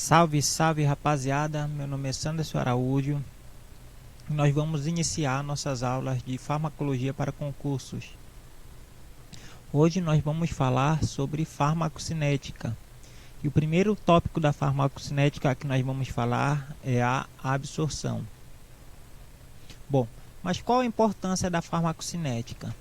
Salve, salve rapaziada, meu nome é Sanderson Araújo. Nós vamos iniciar nossas aulas de farmacologia para concursos. Hoje nós vamos falar sobre farmacocinética. E o primeiro tópico da farmacocinética que nós vamos falar é a absorção. Bom, mas qual a importância da farmacocinética?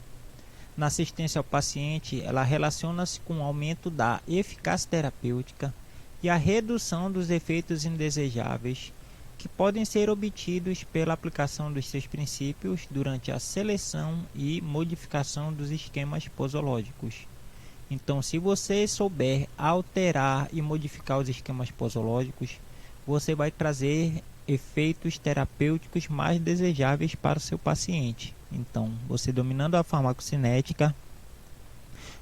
Na assistência ao paciente, ela relaciona-se com o aumento da eficácia terapêutica e a redução dos efeitos indesejáveis que podem ser obtidos pela aplicação dos seus princípios durante a seleção e modificação dos esquemas posológicos. Então, se você souber alterar e modificar os esquemas posológicos, você vai trazer efeitos terapêuticos mais desejáveis para o seu paciente. Então, você dominando a farmacocinética,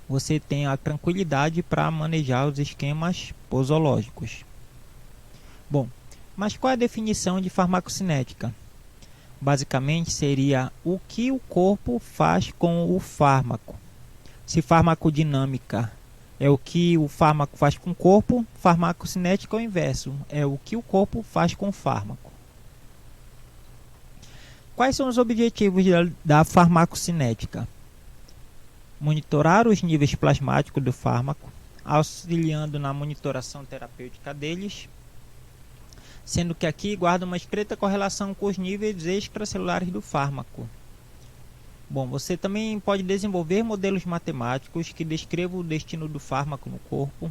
você tem a tranquilidade para manejar os esquemas posológicos. Bom, mas qual é a definição de farmacocinética? Basicamente seria o que o corpo faz com o fármaco. Se farmacodinâmica é o que o fármaco faz com o corpo, farmacocinética é o inverso, é o que o corpo faz com o fármaco. Quais são os objetivos da farmacocinética? Monitorar os níveis plasmáticos do fármaco, auxiliando na monitoração terapêutica deles, sendo que aqui guarda uma estreita correlação com os níveis extracelulares do fármaco. Bom, você também pode desenvolver modelos matemáticos que descrevam o destino do fármaco no corpo,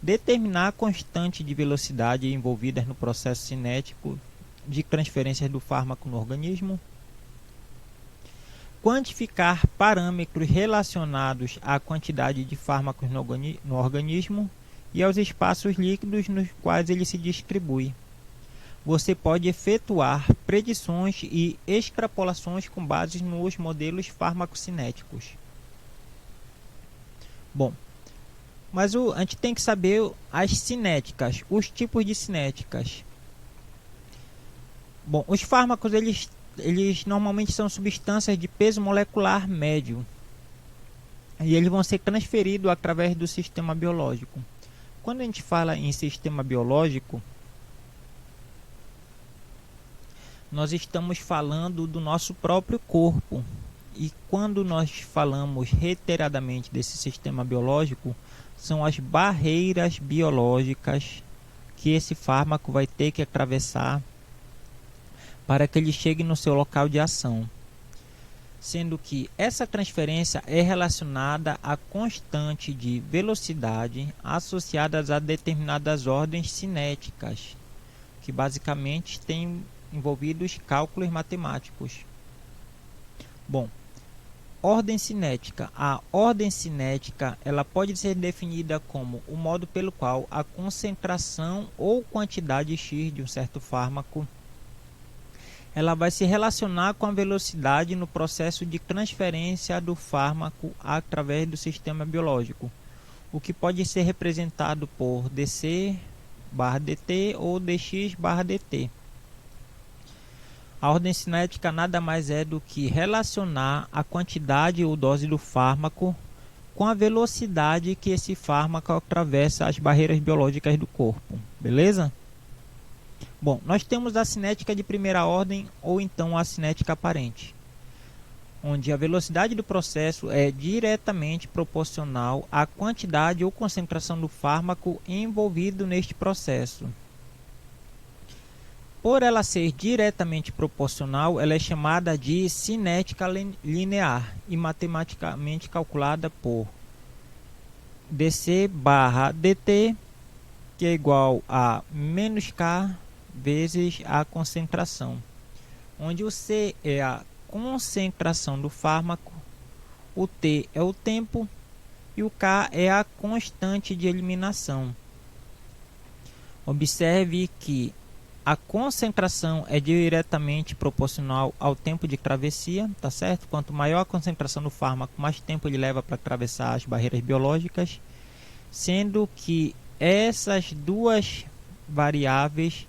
determinar a constante de velocidade envolvidas no processo cinético de transferência do fármaco no organismo, quantificar parâmetros relacionados à quantidade de fármacos no organismo e aos espaços líquidos nos quais ele se distribui. Você pode efetuar predições e extrapolações com base nos modelos farmacocinéticos. Bom, mas a gente tem que saber as cinéticas, os tipos de cinéticas. Bom, os fármacos eles normalmente são substâncias de peso molecular médio e eles vão ser transferidos através do sistema biológico. Quando a gente fala em sistema biológico, nós estamos falando do nosso próprio corpo. E quando nós falamos reiteradamente desse sistema biológico, são as barreiras biológicas que esse fármaco vai ter que atravessar para que ele chegue no seu local de ação. Sendo que essa transferência é relacionada à constante de velocidade associadas a determinadas ordens cinéticas, que basicamente tem envolvidos cálculos matemáticos. Bom, ordem cinética. A ordem cinética ela pode ser definida como o modo pelo qual a concentração ou quantidade X de um certo fármaco ela vai se relacionar com a velocidade no processo de transferência do fármaco através do sistema biológico, o que pode ser representado por dc/dt ou dx/dt. A ordem cinética nada mais é do que relacionar a quantidade ou dose do fármaco com a velocidade que esse fármaco atravessa as barreiras biológicas do corpo. Beleza? Bom, nós temos a cinética de primeira ordem ou então a cinética aparente, onde a velocidade do processo é diretamente proporcional à quantidade ou concentração do fármaco envolvido neste processo. Por ela ser diretamente proporcional, ela é chamada de cinética linear e matematicamente calculada por dc/dt, que é igual a -k vezes a concentração, onde o C é a concentração do fármaco, o T é o tempo e o K é a constante de eliminação. Observe que a concentração é diretamente proporcional ao tempo de travessia, tá certo? Quanto maior a concentração do fármaco, mais tempo ele leva para atravessar as barreiras biológicas, sendo que essas duas variáveis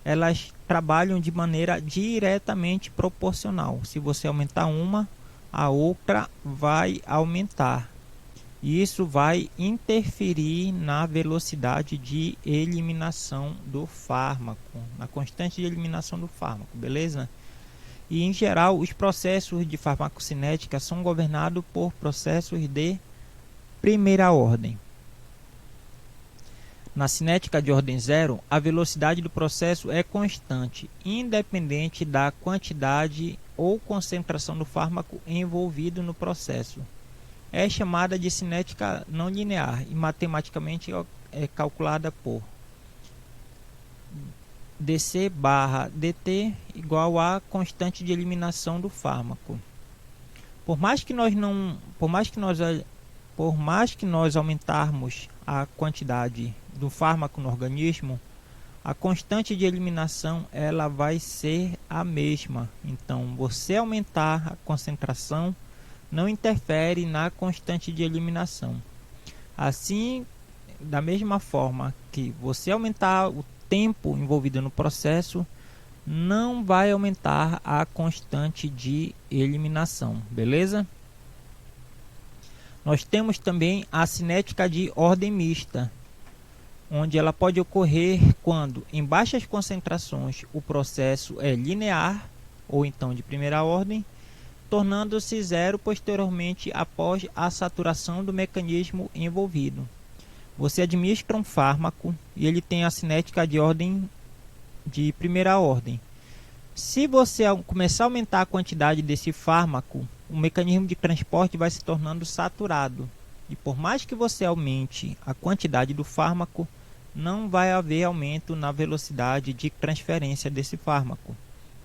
elas trabalham de maneira diretamente proporcional. Se você aumentar uma, a outra vai aumentar. E isso vai interferir na velocidade de eliminação do fármaco, na constante de eliminação do fármaco, beleza? E em geral, os processos de farmacocinética são governados por processos de primeira ordem. Na cinética de ordem zero, a velocidade do processo é constante, independente da quantidade ou concentração do fármaco envolvido no processo. É chamada de cinética não linear e matematicamente é calculada por dc barra dt igual a constante de eliminação do fármaco. Por mais que nós aumentarmos a quantidade do fármaco no organismo, a constante de eliminação ela vai ser a mesma. Então, você aumentar a concentração não interfere na constante de eliminação. Assim, da mesma forma que você aumentar o tempo envolvido no processo, não vai aumentar a constante de eliminação, beleza? Nós temos também a cinética de ordem mista, onde ela pode ocorrer quando, em baixas concentrações, o processo é linear, ou então de primeira ordem, tornando-se zero posteriormente após a saturação do mecanismo envolvido. Você administra um fármaco e ele tem a cinética de ordem de primeira ordem. Se você começar a aumentar a quantidade desse fármaco, o mecanismo de transporte vai se tornando saturado. E por mais que você aumente a quantidade do fármaco, não vai haver aumento na velocidade de transferência desse fármaco.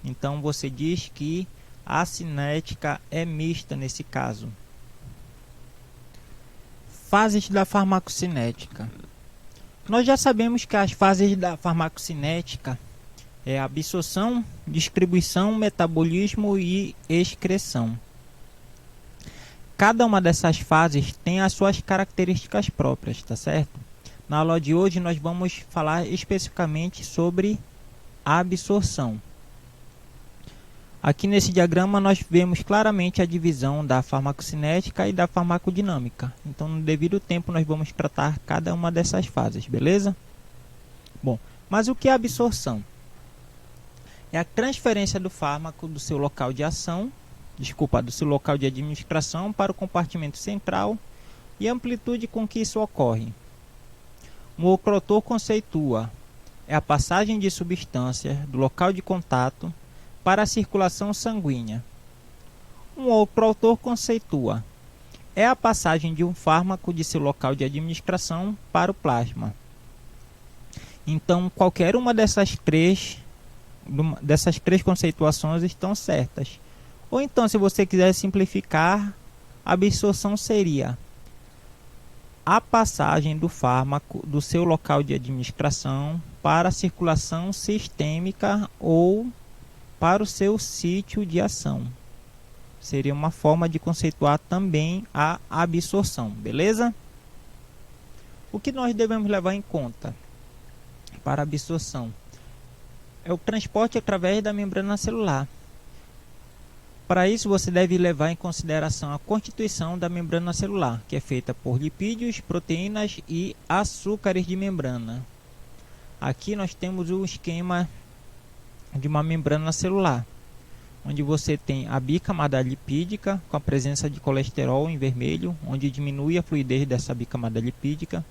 Então você diz que a cinética é mista nesse caso. Fases da farmacocinética. Nós já sabemos que as fases da farmacocinética é absorção, distribuição, metabolismo e excreção. Cada uma dessas fases tem as suas características próprias, tá certo? Na aula de hoje nós vamos falar especificamente sobre a absorção. Aqui nesse diagrama nós vemos claramente a divisão da farmacocinética e da farmacodinâmica. Então, no devido tempo, nós vamos tratar cada uma dessas fases, beleza? Bom, mas o que é a absorção? É a transferência do fármaco do seu local de ação, do seu local de administração para o compartimento central e a amplitude com que isso ocorre. Um ocrotor conceitua é a passagem de substâncias do local de contato para a circulação sanguínea. Um outro autor conceitua é a passagem de um fármaco de seu local de administração para o plasma. Então, qualquer uma dessas três conceituações estão certas. Ou então, se você quiser simplificar, a absorção seria a passagem do fármaco do seu local de administração para a circulação sistêmica ou para o seu sítio de ação. Seria uma forma de conceituar também a absorção, beleza? O que nós devemos levar em conta para a absorção? É o transporte através da membrana celular. Para isso, você deve levar em consideração a constituição da membrana celular, que é feita por lipídios, proteínas e açúcares de membrana. Aqui nós temos o esquema de uma membrana celular, onde você tem a bicamada lipídica com a presença de colesterol em vermelho, onde diminui a fluidez dessa bicamada lipídica.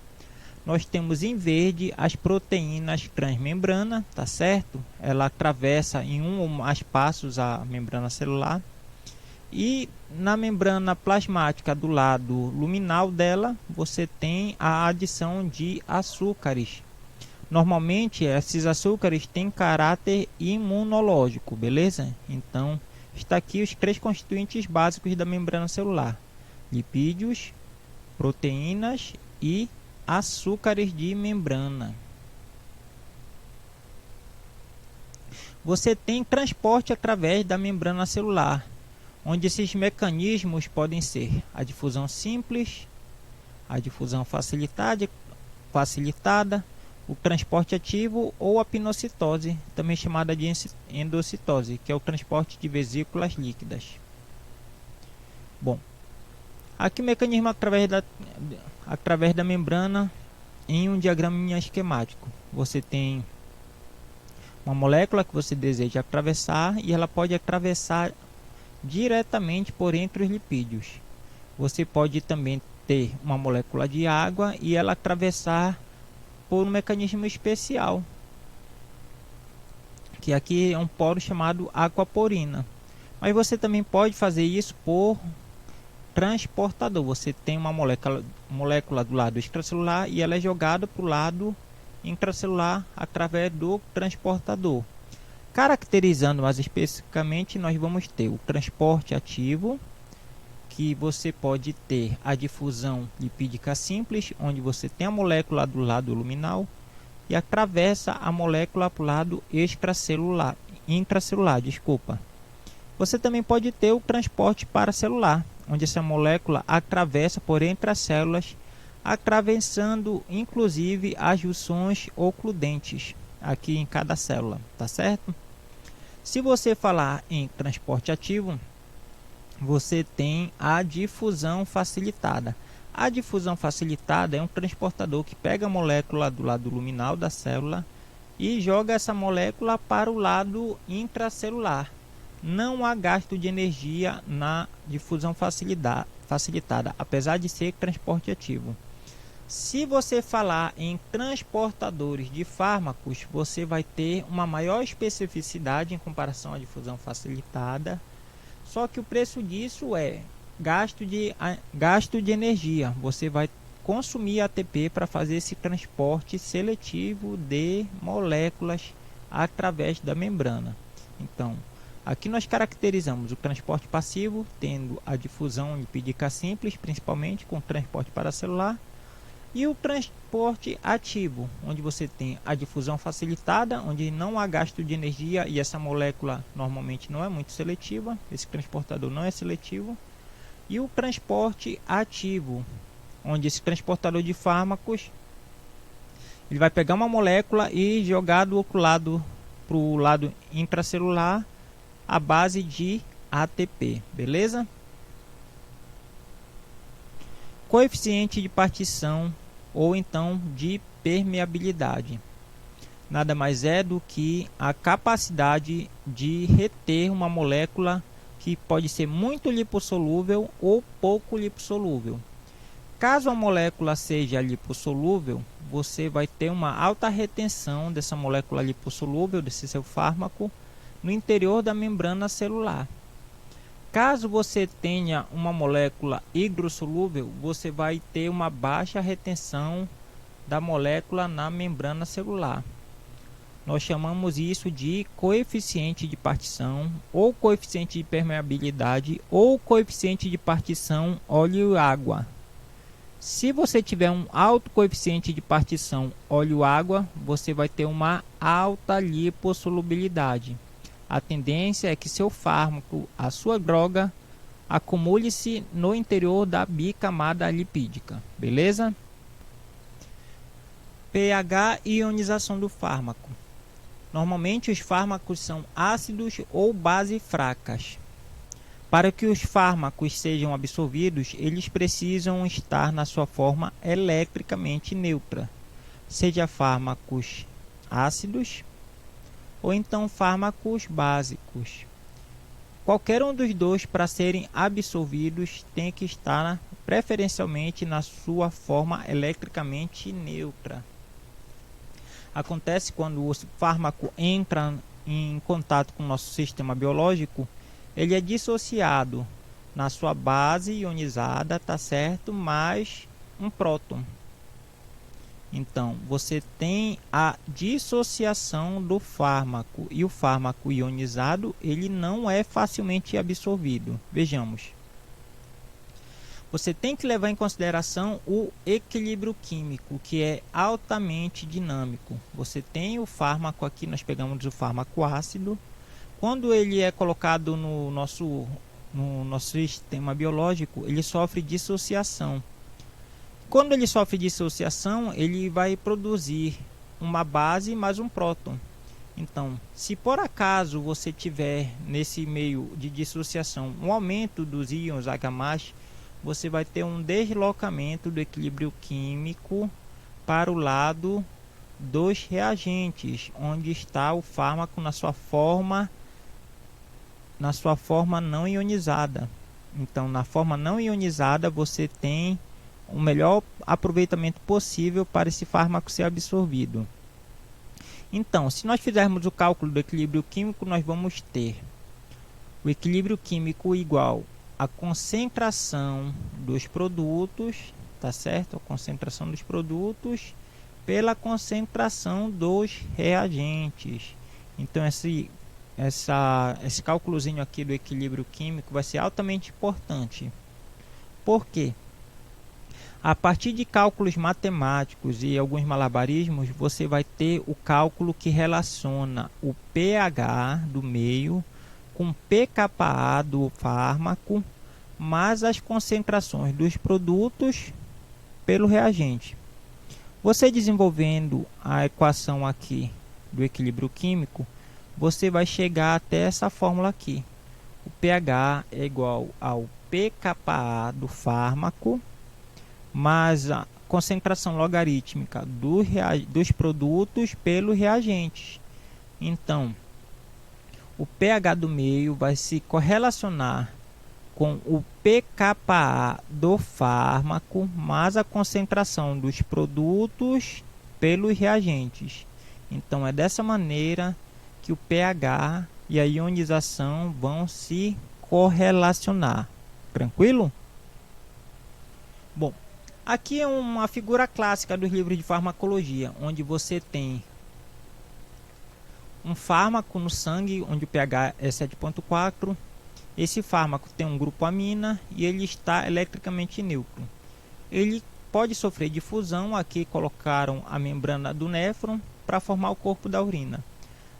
Nós temos em verde as proteínas transmembrana, tá certo? Ela atravessa em um ou mais passos a membrana celular. E na membrana plasmática do lado luminal dela, você tem a adição de açúcares. Normalmente, esses açúcares têm caráter imunológico, beleza? Então, está aqui os três constituintes básicos da membrana celular: lipídios, proteínas e açúcares de membrana. Você tem transporte através da membrana celular, onde esses mecanismos podem ser a difusão simples, a difusão facilitada, o transporte ativo ou a pinocitose, também chamada de endocitose, que é o transporte de vesículas líquidas. Bom, Aqui o mecanismo através da membrana em um diagrama esquemático. Você tem uma molécula que você deseja atravessar e ela pode atravessar diretamente por entre os lipídios. Você pode também ter uma molécula de água e ela atravessar por um mecanismo especial, que aqui é um poro chamado aquaporina. Mas você também pode fazer isso por transportador. Você tem uma molécula do lado extracelular e ela é jogada para o lado intracelular através do transportador. Caracterizando mais especificamente, nós vamos ter o transporte ativo, que você pode ter a difusão lipídica simples, onde você tem a molécula do lado luminal e atravessa a molécula para o lado intracelular. Você também pode ter o transporte paracelular, onde essa molécula atravessa por entre as células, atravessando inclusive as junções ocludentes aqui em cada célula, tá certo? Se você falar em transporte ativo, você tem a difusão facilitada. A difusão facilitada é um transportador que pega a molécula do lado luminal da célula e joga essa molécula para o lado intracelular. Não há gasto de energia na difusão facilitada, apesar de ser transporte ativo. Se você falar em transportadores de fármacos, você vai ter uma maior especificidade em comparação à difusão facilitada. Só que o preço disso é gasto de energia. Você vai consumir ATP para fazer esse transporte seletivo de moléculas através da membrana. Então, aqui nós caracterizamos o transporte passivo, tendo a difusão lipídica simples, principalmente com transporte paracelular, e o transporte ativo, onde você tem a difusão facilitada, onde não há gasto de energia e essa molécula normalmente não é muito seletiva, esse transportador não é seletivo, e o transporte ativo, onde esse transportador de fármacos ele vai pegar uma molécula e jogar do outro lado para o lado intracelular à base de ATP, beleza? Coeficiente de partição ou então de permeabilidade nada mais é do que a capacidade de reter uma molécula que pode ser muito lipossolúvel ou pouco lipossolúvel. Caso a molécula seja lipossolúvel, você vai ter uma alta retenção dessa molécula lipossolúvel, desse seu fármaco, no interior da membrana celular. Caso você tenha uma molécula higrossolúvel, você vai ter uma baixa retenção da molécula na membrana celular. Nós chamamos isso de coeficiente de partição, ou coeficiente de permeabilidade, ou coeficiente de partição óleo-água. Se você tiver um alto coeficiente de partição óleo-água, você vai ter uma alta lipossolubilidade. A tendência é que seu fármaco, a sua droga, acumule-se no interior da bicamada lipídica, beleza? pH e ionização do fármaco. Normalmente os fármacos são ácidos ou base fracas. Para que os fármacos sejam absorvidos, eles precisam estar na sua forma eletricamente neutra, seja fármacos ácidos ou então fármacos básicos. Qualquer um dos dois, para serem absorvidos, tem que estar preferencialmente na sua forma eletricamente neutra. Acontece quando o fármaco entra em contato com o nosso sistema biológico, ele é dissociado na sua base ionizada, tá certo? Mais um próton. Então, você tem a dissociação do fármaco e o fármaco ionizado, ele não é facilmente absorvido. Vejamos. Você tem que levar em consideração o equilíbrio químico, que é altamente dinâmico. Você tem o fármaco aqui, nós pegamos o fármaco ácido. Quando ele é colocado no nosso sistema biológico, ele sofre dissociação. Quando ele sofre dissociação, ele vai produzir uma base mais um próton. Então, se por acaso você tiver nesse meio de dissociação um aumento dos íons H+, você vai ter um deslocamento do equilíbrio químico para o lado dos reagentes, onde está o fármaco na sua forma não ionizada. Então, na forma não ionizada, você tem o melhor aproveitamento possível para esse fármaco ser absorvido. Então, se nós fizermos o cálculo do equilíbrio químico, nós vamos ter o equilíbrio químico igual à concentração dos produtos, tá certo? A concentração dos produtos pela concentração dos reagentes. Então, esse cálculozinho aqui do equilíbrio químico vai ser altamente importante. Por quê? A partir de cálculos matemáticos e alguns malabarismos, você vai ter o cálculo que relaciona o pH do meio com pKa do fármaco, mais as concentrações dos produtos pelo reagente. Você desenvolvendo a equação aqui do equilíbrio químico, você vai chegar até essa fórmula aqui. O pH é igual ao pKa do fármaco mais a concentração logarítmica dos produtos pelos reagentes. Então, o pH do meio vai se correlacionar com o pKa do fármaco mais a concentração dos produtos pelos reagentes. Então, é dessa maneira que o pH e a ionização vão se correlacionar. Tranquilo? Bom, aqui é uma figura clássica dos livros de farmacologia, onde você tem um fármaco no sangue, onde o pH é 7,4. Esse fármaco tem um grupo amina e ele está eletricamente neutro. Ele pode sofrer difusão, aqui colocaram a membrana do néfron para formar o corpo da urina.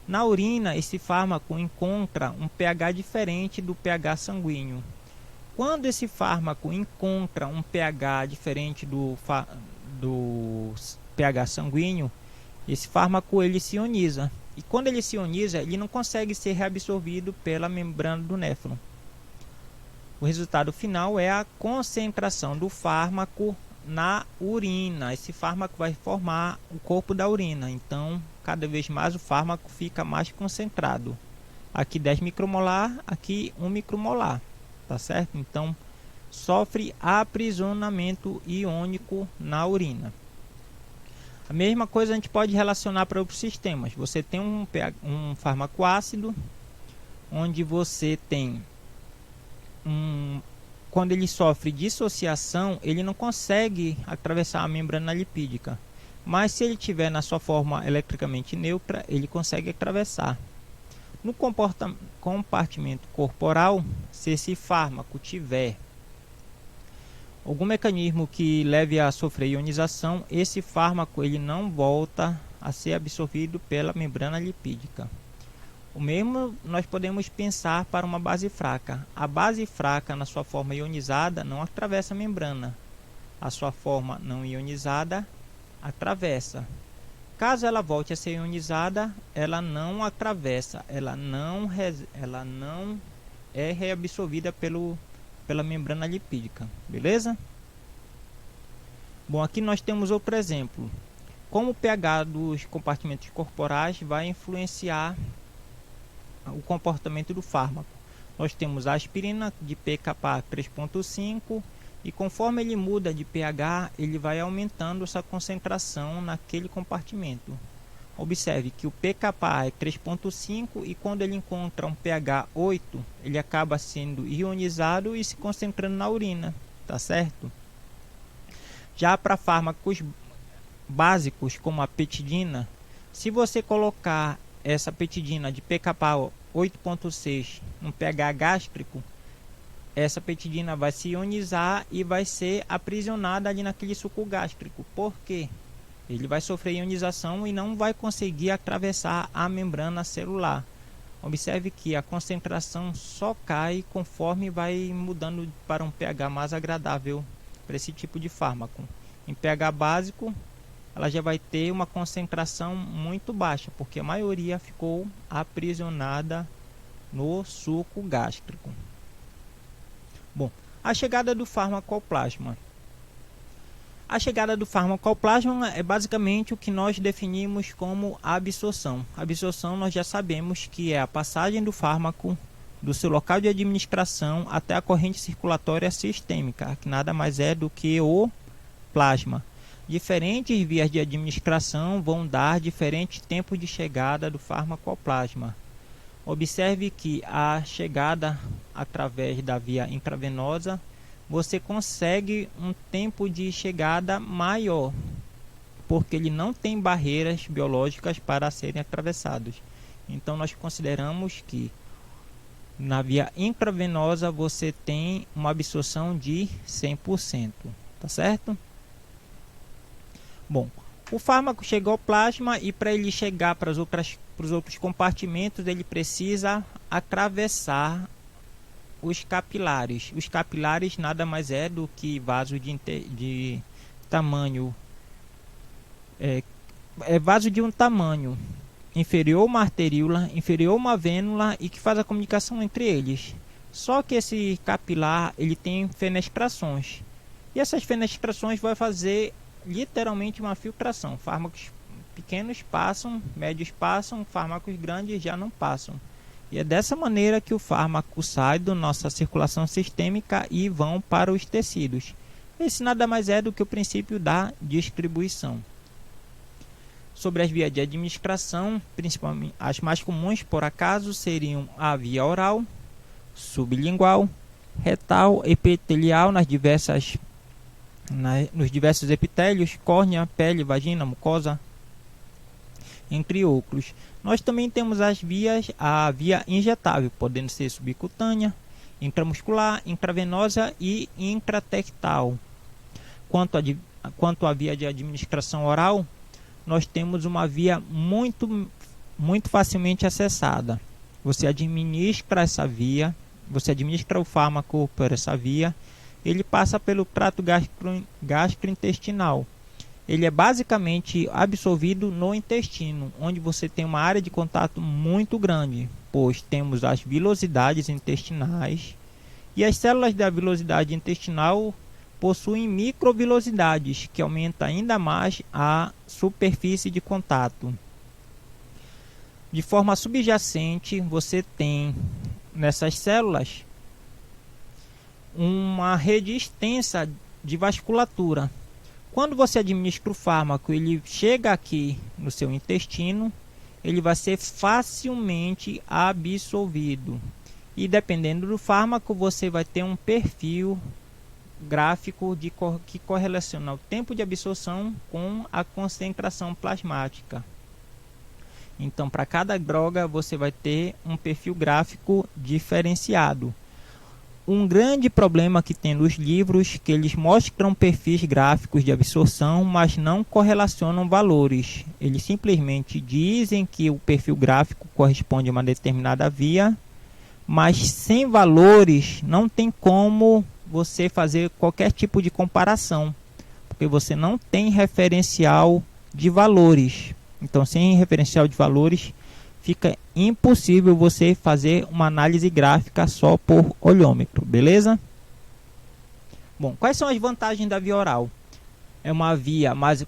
Na urina, esse fármaco encontra um pH diferente do pH sanguíneo. Quando esse fármaco encontra um pH diferente do pH sanguíneo, esse fármaco ele se ioniza. E quando ele se ioniza, ele não consegue ser reabsorvido pela membrana do néfron. O resultado final é a concentração do fármaco na urina. Esse fármaco vai formar o corpo da urina. Então, cada vez mais o fármaco fica mais concentrado. Aqui 10 micromolar, aqui 1 micromolar. Tá certo? Então, sofre aprisionamento iônico na urina. A mesma coisa a gente pode relacionar para outros sistemas. Você tem um fármaco ácido, onde você tem quando ele sofre dissociação, ele não consegue atravessar a membrana lipídica. Mas se ele estiver na sua forma eletricamente neutra, ele consegue atravessar. No compartimento corporal, se esse fármaco tiver algum mecanismo que leve a sofrer ionização, esse fármaco ele não volta a ser absorvido pela membrana lipídica. O mesmo nós podemos pensar para uma base fraca. A base fraca, na sua forma ionizada, não atravessa a membrana. A sua forma não ionizada atravessa. Caso ela volte a ser ionizada, ela não atravessa, ela não é reabsorvida pela membrana lipídica, beleza? Bom, aqui nós temos outro exemplo. Como o pH dos compartimentos corporais vai influenciar o comportamento do fármaco. Nós temos a aspirina de pKa 3,5 e conforme ele muda de pH, ele vai aumentando essa concentração naquele compartimento. Observe que o pKa é 3,5 e quando ele encontra um pH 8, ele acaba sendo ionizado e se concentrando na urina, tá certo? Já para fármacos básicos como a petidina, se você colocar essa petidina de pKa 8,6 no pH gástrico, essa petidina vai se ionizar e vai ser aprisionada ali naquele suco gástrico. Por quê? Ele vai sofrer ionização e não vai conseguir atravessar a membrana celular. Observe que a concentração só cai conforme vai mudando para um pH mais agradável para esse tipo de fármaco. Em pH básico, ela já vai ter uma concentração muito baixa, porque a maioria ficou aprisionada no suco gástrico. Bom, A chegada do fármaco ao plasma. A chegada do fármaco ao plasma é basicamente o que nós definimos como absorção. A absorção nós já sabemos que é a passagem do fármaco do seu local de administração até a corrente circulatória sistêmica, que nada mais é do que o plasma. Diferentes vias de administração vão dar diferentes tempos de chegada do fármaco ao plasma. Observe que a chegada através da via intravenosa, você consegue um tempo de chegada maior, porque ele não tem barreiras biológicas para serem atravessados. Então nós consideramos que na via intravenosa você tem uma absorção de 100%, tá certo? Bom, o fármaco chegou ao plasma e para ele chegar para os outros compartimentos ele precisa atravessar os capilares. Os capilares nada mais é do que vaso de tamanho vaso de um tamanho inferior a uma arteríola, inferior a uma vênula e que faz a comunicação entre eles. Só que esse capilar ele tem fenestrações e essas fenestrações vai fazer literalmente uma filtração. Fármacos pequenos passam, médios passam, fármacos grandes já não passam. E é dessa maneira que o fármaco sai da nossa circulação sistêmica e vão para os tecidos. Esse nada mais é do que o princípio da distribuição. Sobre as vias de administração, principalmente as mais comuns por acaso seriam a via oral, sublingual, retal, epitelial nos diversos epitélios, córnea, pele, vagina, mucosa, entre outros. Nós também temos a via injetável, podendo ser subcutânea, intramuscular, intravenosa e intratectal. Quanto à via de administração oral, nós temos uma via muito facilmente acessada. Você administra essa via, você administra o fármaco por essa via, ele passa pelo trato gastrointestinal. Ele é basicamente absorvido no intestino, onde você tem uma área de contato muito grande, pois temos as vilosidades intestinais e as células da vilosidade intestinal possuem microvilosidades, que aumenta ainda mais a superfície de contato. De forma subjacente, você tem nessas células uma rede extensa de vasculatura. Quando você administra o fármaco, ele chega aqui no seu intestino, ele vai ser facilmente absorvido. E dependendo do fármaco, você vai ter um perfil gráfico que correlaciona o tempo de absorção com a concentração plasmática. Então, para cada droga, você vai ter um perfil gráfico diferenciado. Um grande problema que tem nos livros que eles mostram perfis gráficos de absorção, mas não correlacionam valores. Eles simplesmente dizem que o perfil gráfico corresponde a uma determinada via, mas sem valores não tem como você fazer qualquer tipo de comparação, porque você não tem referencial de valores. Então, sem referencial de valores, fica impossível você fazer uma análise gráfica só por olhômetro, beleza? Bom, quais são as vantagens da via oral? É uma via mais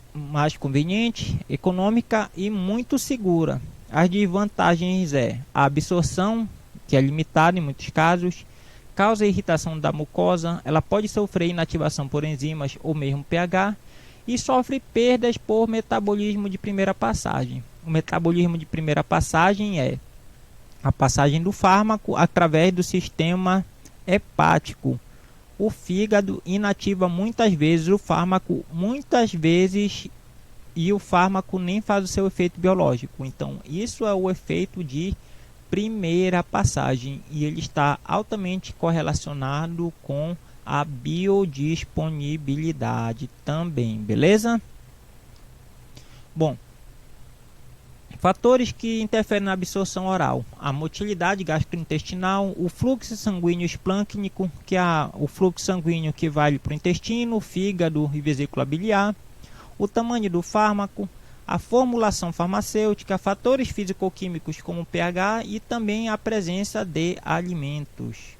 conveniente, econômica e muito segura. As desvantagens a absorção, que é limitada em muitos casos, causa irritação da mucosa, ela pode sofrer inativação por enzimas ou mesmo pH e sofre perdas por metabolismo de primeira passagem. O metabolismo de primeira passagem é a passagem do fármaco através do sistema hepático. O fígado inativa muitas vezes o fármaco, e o fármaco nem faz o seu efeito biológico. Então, isso é o efeito de primeira passagem e ele está altamente correlacionado com a biodisponibilidade também, beleza? Bom, fatores que interferem na absorção oral: a motilidade gastrointestinal, o fluxo sanguíneo esplâncnico, que é o fluxo sanguíneo que vai para o intestino, fígado e vesícula biliar, o tamanho do fármaco, a formulação farmacêutica, fatores físico-químicos como pH e também a presença de alimentos.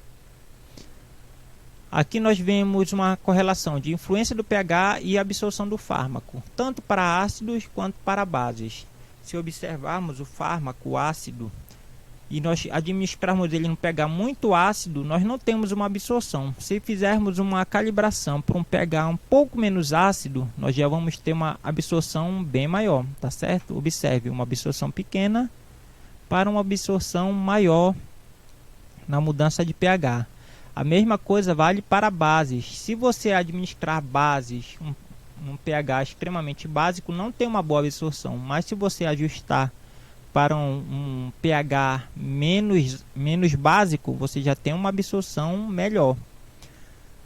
Aqui nós vemos uma correlação de influência do pH e absorção do fármaco, tanto para ácidos quanto para bases. Se observarmos o fármaco ácido e nós administrarmos ele no pH muito ácido, nós não temos uma absorção. Se fizermos uma calibração para um pH um pouco menos ácido, nós já vamos ter uma absorção bem maior, tá certo? Observe, uma absorção pequena para uma absorção maior na mudança de pH. A mesma coisa vale para bases. Se você administrar bases um pH extremamente básico, não tem uma boa absorção, mas se você ajustar para um pH menos básico, você já tem uma absorção melhor.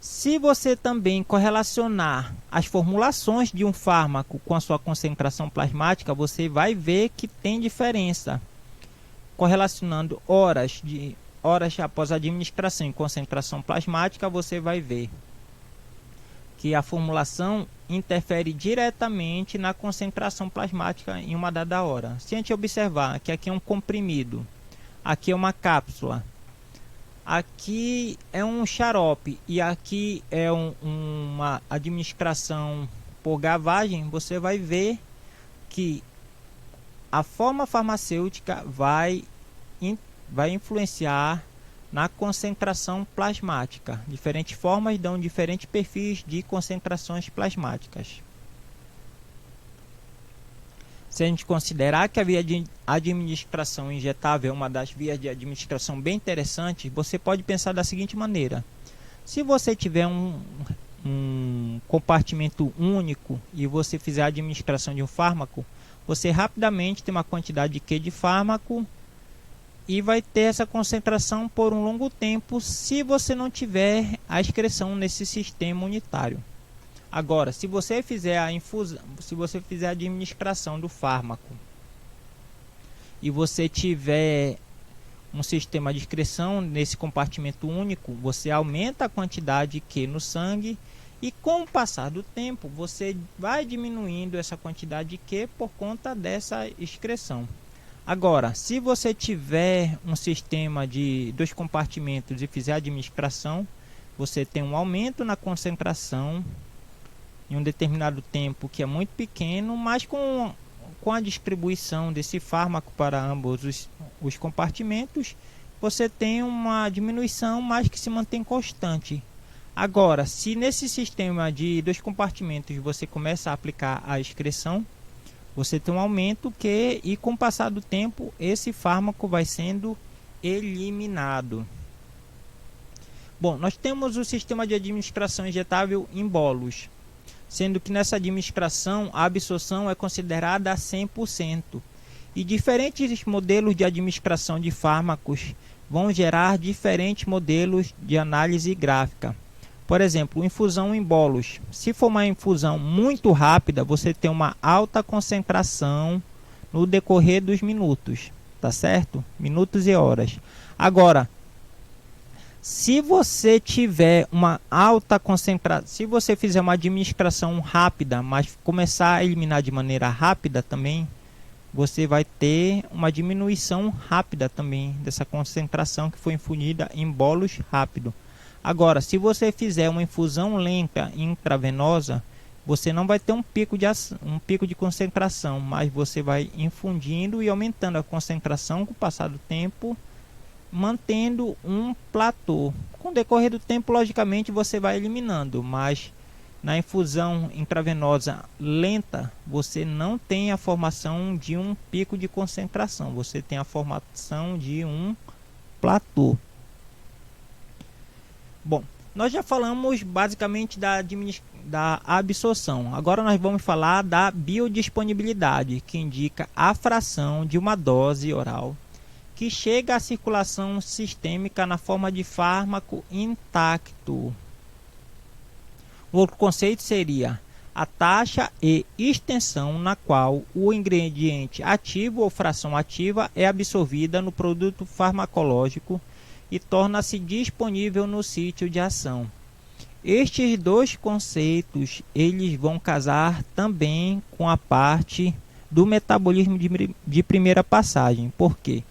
Se você também correlacionar as formulações de um fármaco com a sua concentração plasmática, você vai ver que tem diferença. Correlacionando horas após a administração em concentração plasmática, você vai ver que a formulação interfere diretamente na concentração plasmática em uma dada hora. Se a gente observar que aqui é um comprimido, aqui é uma cápsula, aqui é um xarope e aqui é uma administração por gavagem, você vai ver que a forma farmacêutica vai influenciar na concentração plasmática. Diferentes formas dão diferentes perfis de concentrações plasmáticas. Se a gente considerar que a via de administração injetável é uma das vias de administração bem interessantes, você pode pensar da seguinte maneira: se você tiver um compartimento único e você fizer a administração de um fármaco, você rapidamente tem uma quantidade de Q de fármaco e vai ter essa concentração por um longo tempo se você não tiver a excreção nesse sistema unitário. Agora, se você fizer a infusão, se você fizer a administração do fármaco e você tiver um sistema de excreção nesse compartimento único, você aumenta a quantidade de Q no sangue e com o passar do tempo você vai diminuindo essa quantidade de Q por conta dessa excreção. Agora, se você tiver um sistema de 2 compartimentos e fizer a administração, você tem um aumento na concentração em um determinado tempo que é muito pequeno, mas com a distribuição desse fármaco para ambos os compartimentos, você tem uma diminuição, mas que se mantém constante. Agora, se nesse sistema de 2 compartimentos você começa a aplicar a excreção, você tem um aumento e com o passar do tempo esse fármaco vai sendo eliminado. Bom, nós temos o sistema de administração injetável em bolos, sendo que nessa administração a absorção é considerada a 100%. E diferentes modelos de administração de fármacos vão gerar diferentes modelos de análise gráfica. Por exemplo, infusão em bolos. Se for uma infusão muito rápida, você tem uma alta concentração no decorrer dos minutos, tá certo? Minutos e horas. Agora, se você tiver uma alta concentração, se você fizer uma administração rápida, mas começar a eliminar de maneira rápida também, você vai ter uma diminuição rápida também dessa concentração que foi infundida em bolos rápido. Agora, se você fizer uma infusão lenta intravenosa, você não vai ter um pico de concentração, mas você vai infundindo e aumentando a concentração com o passar do tempo, mantendo um platô. Com o decorrer do tempo, logicamente, você vai eliminando, mas na infusão intravenosa lenta, você não tem a formação de um pico de concentração, você tem a formação de um platô. Bom, nós já falamos basicamente da absorção. Agora nós vamos falar da biodisponibilidade, que indica a fração de uma dose oral que chega à circulação sistêmica na forma de fármaco intacto. O outro conceito seria a taxa e extensão na qual o ingrediente ativo ou fração ativa é absorvida no produto farmacológico e torna-se disponível no sítio de ação. Estes dois conceitos eles vão casar também com a parte do metabolismo de primeira passagem. Por quê?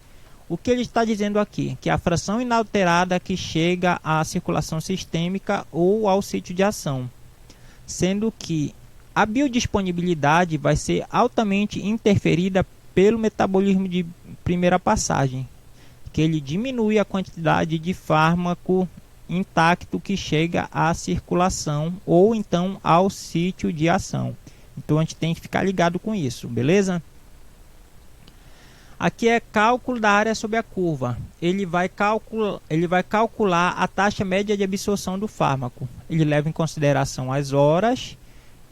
O que ele está dizendo aqui? Que a fração inalterada que chega à circulação sistêmica ou ao sítio de ação, sendo que a biodisponibilidade vai ser altamente interferida pelo metabolismo de primeira passagem, que ele diminui a quantidade de fármaco intacto que chega à circulação ou então ao sítio de ação. Então a gente tem que ficar ligado com isso, beleza? Aqui é cálculo da área sobre a curva. Ele vai calcular a taxa média de absorção do fármaco. Ele leva em consideração as horas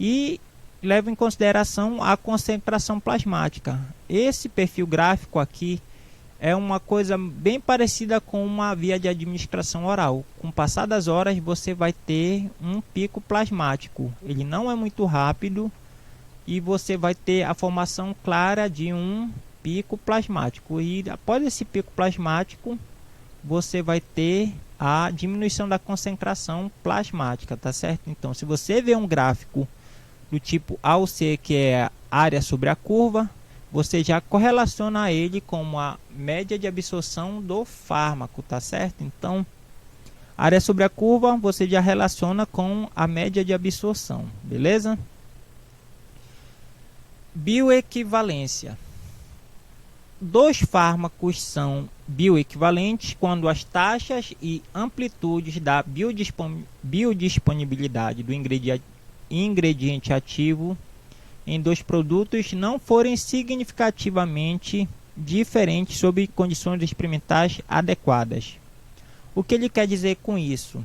e leva em consideração a concentração plasmática. Esse perfil gráfico aqui é uma coisa bem parecida com uma via de administração oral. Com o passar das horas você vai ter um pico plasmático. Ele não é muito rápido e você vai ter a formação clara de um pico plasmático. E após esse pico plasmático você vai ter a diminuição da concentração plasmática, tá certo? Então, se você vê um gráfico do tipo A ou C, que é a área sobre a curva, você já correlaciona ele com a média de absorção do fármaco, tá certo? Então, área sobre a curva você já relaciona com a média de absorção, beleza? Bioequivalência. Dois fármacos são bioequivalentes quando as taxas e amplitudes da biodisponibilidade do ingrediente ativo em dois produtos não forem significativamente diferentes sob condições experimentais adequadas. O que ele quer dizer com isso?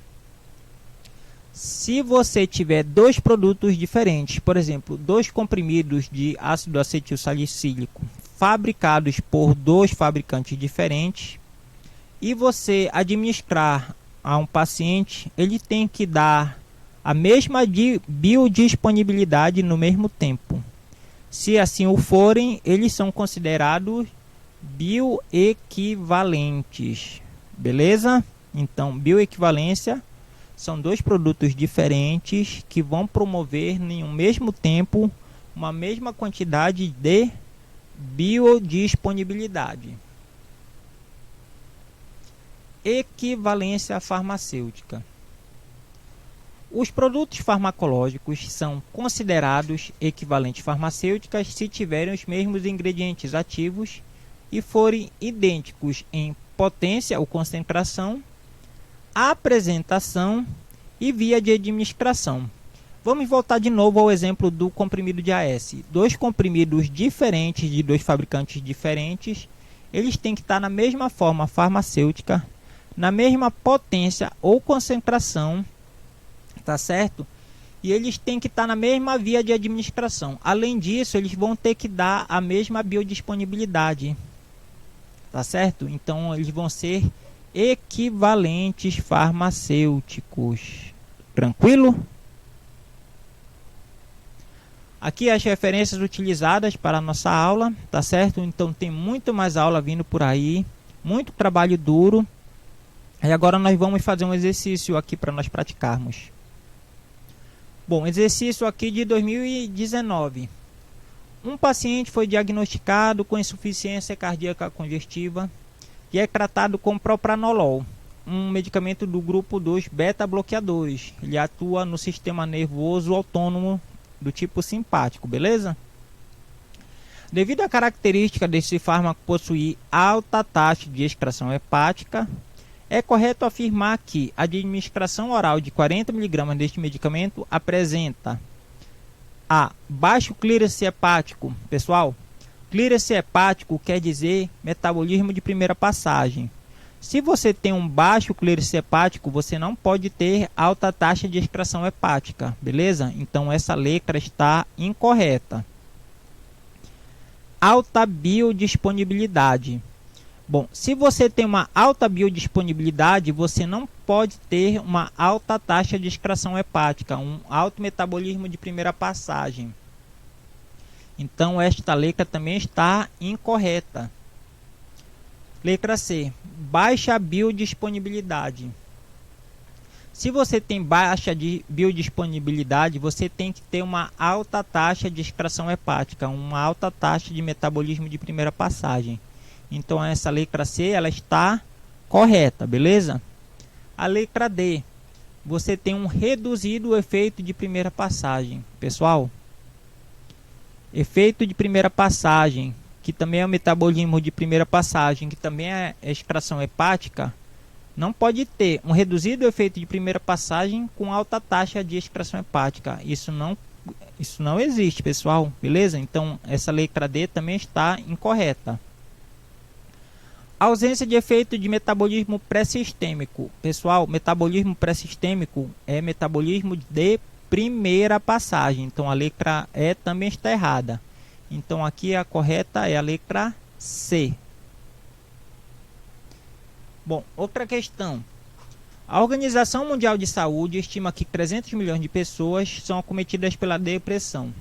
Se você tiver dois produtos diferentes, por exemplo, dois comprimidos de ácido acetil salicílico fabricados por dois fabricantes diferentes, e você administrar a um paciente, ele tem que dar a mesma biodisponibilidade no mesmo tempo. Se assim o forem, eles são considerados bioequivalentes, beleza? Então, bioequivalência são dois produtos diferentes que vão promover em um mesmo tempo uma mesma quantidade de biodisponibilidade. Equivalência farmacêutica. Os produtos farmacológicos são considerados equivalentes farmacêuticas se tiverem os mesmos ingredientes ativos e forem idênticos em potência ou concentração, apresentação e via de administração. Vamos voltar de novo ao exemplo do comprimido de AS. Dois comprimidos diferentes de dois fabricantes diferentes, eles têm que estar na mesma forma farmacêutica, na mesma potência ou concentração, tá certo? E eles têm que estar na mesma via de administração. Além disso, eles vão ter que dar a mesma biodisponibilidade, tá certo? Então, eles vão ser equivalentes farmacêuticos. Tranquilo? Aqui as referências utilizadas para a nossa aula, tá certo? Então tem muito mais aula vindo por aí, muito trabalho duro. E agora nós vamos fazer um exercício aqui para nós praticarmos. Bom, exercício aqui de 2019. Um paciente foi diagnosticado com insuficiência cardíaca congestiva e é tratado com propranolol, um medicamento do grupo 2 beta-bloqueadores. Ele atua no sistema nervoso autônomo do tipo simpático, beleza? Devido à característica desse fármaco possuir alta taxa de excreção hepática, é correto afirmar que a administração oral de 40 mg deste medicamento apresenta a baixo clearance hepático. Pessoal, clearance hepático quer dizer metabolismo de primeira passagem. Se você tem um baixo clearance hepático, você não pode ter alta taxa de excreção hepática, beleza? Então essa letra está incorreta. Alta biodisponibilidade. Bom, se você tem uma alta biodisponibilidade, você não pode ter uma alta taxa de excreção hepática, um alto metabolismo de primeira passagem. Então esta letra também está incorreta. Letra C, baixa biodisponibilidade. Se você tem baixa de biodisponibilidade, você tem que ter uma alta taxa de excreção hepática, uma alta taxa de metabolismo de primeira passagem. Então essa letra C ela está correta, beleza? A letra D, você tem um reduzido efeito de primeira passagem. Pessoal, efeito de primeira passagem, que também é o metabolismo de primeira passagem, que também é a excreção hepática, não pode ter um reduzido efeito de primeira passagem com alta taxa de excreção hepática. Isso não existe, pessoal, beleza? Então essa letra D também está incorreta. Ausência de efeito de metabolismo pré-sistêmico. Pessoal, metabolismo pré-sistêmico é metabolismo de primeira passagem. Então a letra E também está errada. Então aqui a correta é a letra C. Bom, outra questão. A Organização Mundial de Saúde estima que 300 milhões de pessoas são acometidas pela depressão.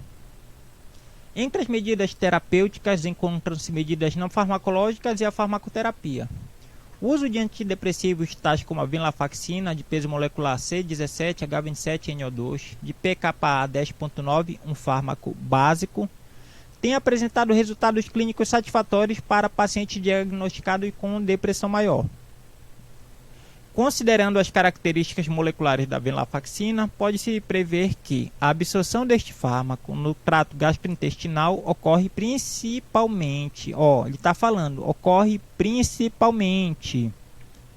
Entre as medidas terapêuticas encontram-se medidas não farmacológicas e a farmacoterapia. O uso de antidepressivos tais como a venlafaxina, de peso molecular C17, H27NO2, de pKa 10.9, um fármaco básico, tem apresentado resultados clínicos satisfatórios para pacientes diagnosticados com depressão maior. Considerando as características moleculares da venlafaxina, pode-se prever que a absorção deste fármaco no trato gastrointestinal ocorre principalmente, ele está falando, ocorre principalmente,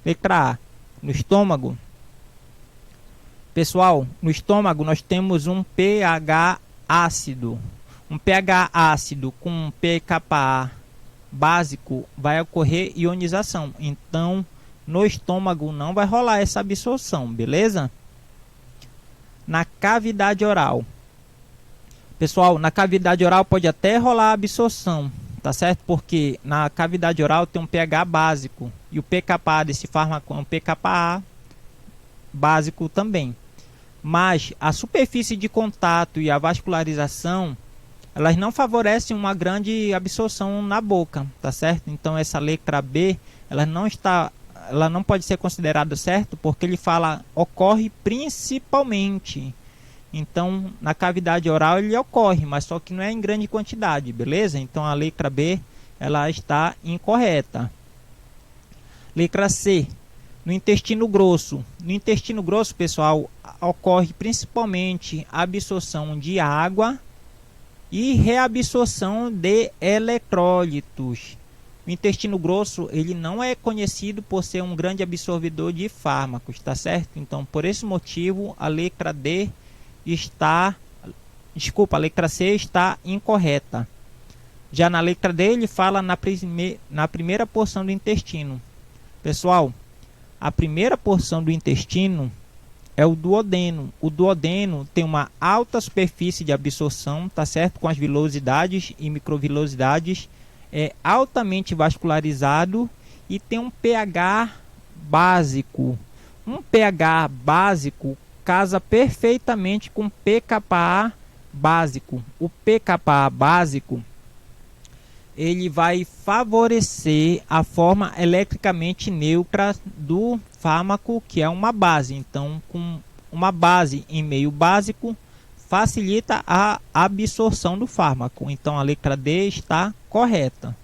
letra A, no estômago. Pessoal, no estômago nós temos um pH ácido. Um pH ácido com pKa básico vai ocorrer ionização, então no estômago não vai rolar essa absorção, beleza? Na cavidade oral. Pessoal, na cavidade oral pode até rolar absorção, tá certo? Porque na cavidade oral tem um pH básico e o pKa desse fármaco é um pKa básico também. Mas a superfície de contato e a vascularização, elas não favorecem uma grande absorção na boca, tá certo? Então essa letra B, ela não pode ser considerada certo porque ele fala ocorre principalmente. Então na cavidade oral ele ocorre, mas só que não é em grande quantidade, beleza? Então a letra B ela está incorreta. Letra C, no intestino grosso. No intestino grosso, pessoal, ocorre principalmente a absorção de água e reabsorção de eletrólitos. O intestino grosso ele não é conhecido por ser um grande absorvedor de fármacos, tá certo? Então, por esse motivo, a letra C está incorreta. Já na letra D, ele fala na primeira porção do intestino. Pessoal, a primeira porção do intestino é o duodeno. O duodeno tem uma alta superfície de absorção, tá certo? Com as vilosidades e microvilosidades, é altamente vascularizado e tem um pH básico. Um pH básico casa perfeitamente com pKa básico. O pKa básico ele vai favorecer a forma eletricamente neutra do fármaco, que é uma base. Então, com uma base em meio básico, facilita a absorção do fármaco. Então, a letra D está correta.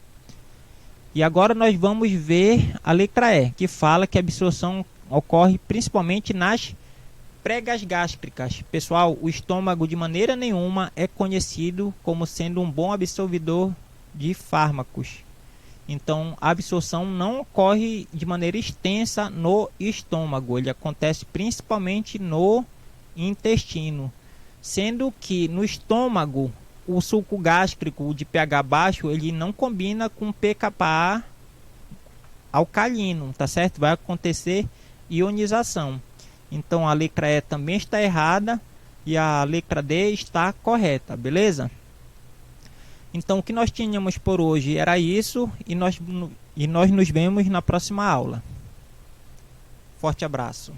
E agora nós vamos ver a letra E, que fala que a absorção ocorre principalmente nas pregas gástricas. Pessoal, o estômago de maneira nenhuma é conhecido como sendo um bom absorvedor de fármacos. Então, a absorção não ocorre de maneira extensa no estômago. Ele acontece principalmente no intestino. Sendo que no estômago, o suco gástrico de pH baixo, ele não combina com pKa alcalino, tá certo? Vai acontecer ionização. Então, a letra E também está errada e a letra D está correta, beleza? Então, o que nós tínhamos por hoje era isso e nós nos vemos na próxima aula. Forte abraço.